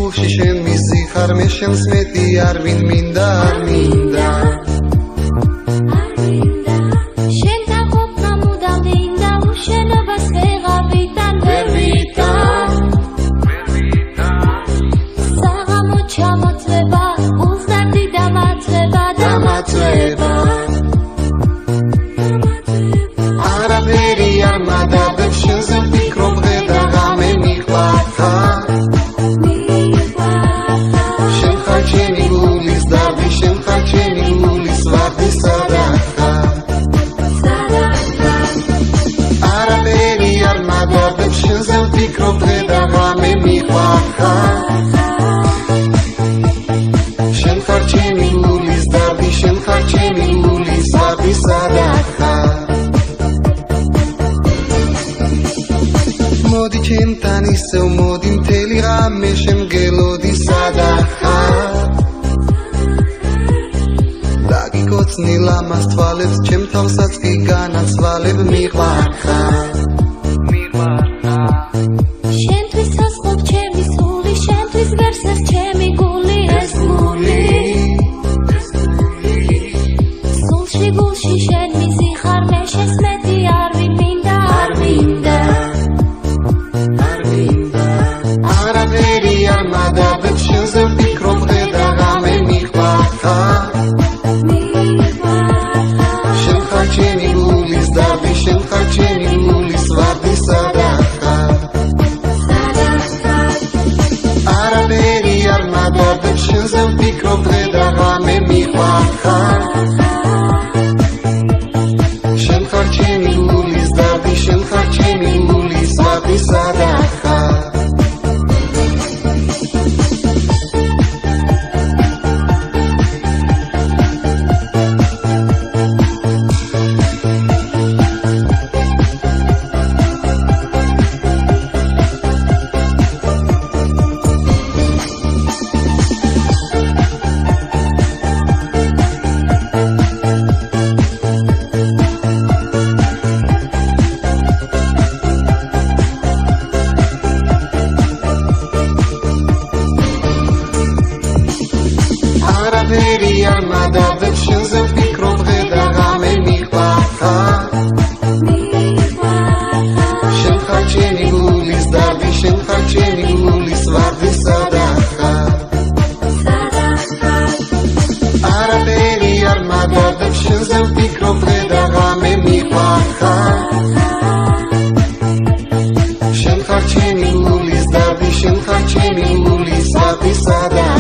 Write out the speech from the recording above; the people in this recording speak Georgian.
გულში შენ მიზიხარ მე შენს მეტი არ ვინ მინდა არ მინდა შენ დაყოფნა მუდამდინ და უშენობას ვეღარიდან ვერ ვიტან საღამო ჩამოწება გულზარდი დამაწება დამაწება არაფერი არ მადადებ შენზე ვფიქრობ დღე და ღამე მიყვარხარ შენ ხარ ჩემი გულის დარდი შენ ხარ ჩემი გულის ვარდი სადაც ხარ არაფერი არ მადადებ შენზე ვფიქრობ დღე და ღამე მიყვარხარ შენ ხარ ჩემი გულის დარდი შენ ხარ ჩემი გულის ვარდი სადაც ხარ მოდი ჩემთან ისევ მოდი მთელი ღამე შემგელოდი სადაც ხარ დაგიკოცნი ლამაზ თვალებს ჩემ თავსაც კი განაცვალებ მიყვარხარ შენთვის ასხობ ჩემი სული შენთვის ვერსეს ჩემი გული ეს გული სულში გულში შენ მიზიხარ მე შენს მეტი არ ვინ მინდა არ მინდა არაფერი არ მადადებ შენზე ვფიქრობ დღე და ღამე მიყვარხარ შენ ხარ ჩემი გულის დარდი შენ ხარ ჩემი გულის ვარდი სადაც ხარ არაფერი არ მადადებ შენზე ვფიქრობ დღე და ღამე მიყვარხარ შენ ხარ ჩემი გულის დარდი შენ ხარ ჩემი გულის ვარდი სადაც ხარ არაფერი არ მადადებ შენზე ვფიქრობ დღე და ღამე მიყვარხარ შენ ხარ ჩემი გულის დარდი შენ ხარ ჩემი გულის ვარდი სადაც ხარ არაფერი არ მადადებ შენზე ვფიქრობ დღე და ღამე მიყვარხარ შენ ხარ ჩემი გულის დარდი შენ ხარ ჩემი გულის ვარდი სადაც